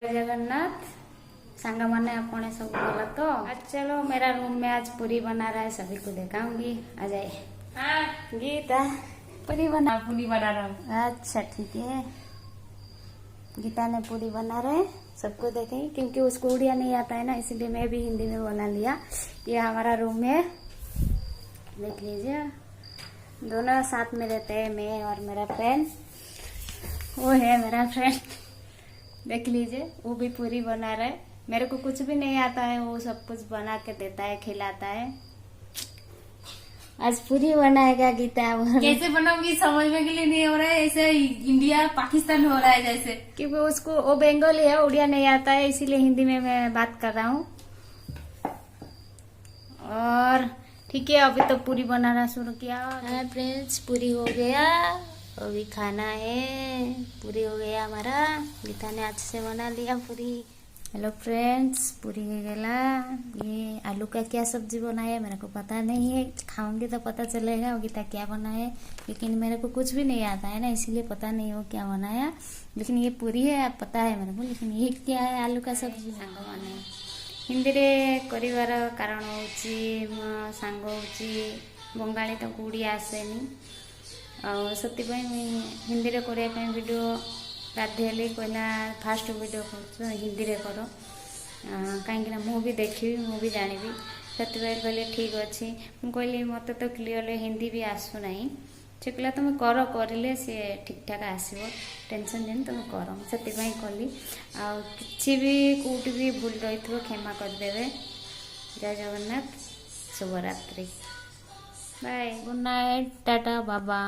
जगन्नाथ संग मन अपने सब बोला तो आज चलो मेरा रूम में आज पूरी बना रहा है, सभी को दिखाऊंगी। आ जाए। हाँ गीता पूरी बना रहा हूँ। अच्छा ठीक है। गीता ने पूरी बना रहे, सबको देखें क्योंकि उसको उड़िया नहीं आता है ना, इसलिए मैं भी हिंदी में बना लिया। ये हमारा रूम है, देख लीजिए। दोनों साथ में रहते हैं, मैं और मेरा फ्रेंड। वो है मेरा फ्रेंड, देख लीजिए। वो भी पूरी बना रहा है। मेरे को कुछ भी नहीं आता है, वो सब कुछ बना के देता है, खिलाता है। आज पूरी बनाएगा गीता। कैसे बनाऊंगी समझ में के लिए नहीं हो रहा है, ऐसे इंडिया पाकिस्तान हो रहा है जैसे। क्योंकि उसको वो बंगाली है, उड़िया नहीं आता है, इसीलिए हिंदी में मैं बात कर रहा हूँ। और ठीक है, अभी तो पूरी बनाना शुरू किया। हाँ फ्रेंड्स, पूरी हो गया, अभी खाना है। पूरी हो गया हमारा, गीता ने आज से बना लिया पूरी। हेलो फ्रेंड्स, पूरी हो गया। ये आलू का क्या सब्जी बनाया मेरे को पता नहीं है, खाऊंगी तो पता चलेगा गीता क्या बनाया। लेकिन मेरे को कुछ भी नहीं आता है ना, इसीलिए पता नहीं हो क्या बनाया। लेकिन ये पूरी है, पता है मेरे को। लेकिन ये क्या है, आलू का सब्जी बनाया। हिंदी रे करिवार कारण होची सांग होची बंगाली तो उड़िया आसेनी, से हिंदी रे करने वीडियो बाध्य हेली कहला फास्ट वीडियो कर हिंदी रे कर, कहीं मु भी देखी मु भी जानी से कहले ठीक अच्छे। मुझे कहली मत तो क्लीयरली हिंदी भी आसूना, से कहला तुम कर करे सी ठीक ठाक आसो, टेंशन नहीं तुम कर, से कली। कि भी कौटी भी भूल रही थो क्षमा करदे। जय जगन्नाथ, शुभरात्रि, बाय, गुड नाइट, टाटा, बाबा।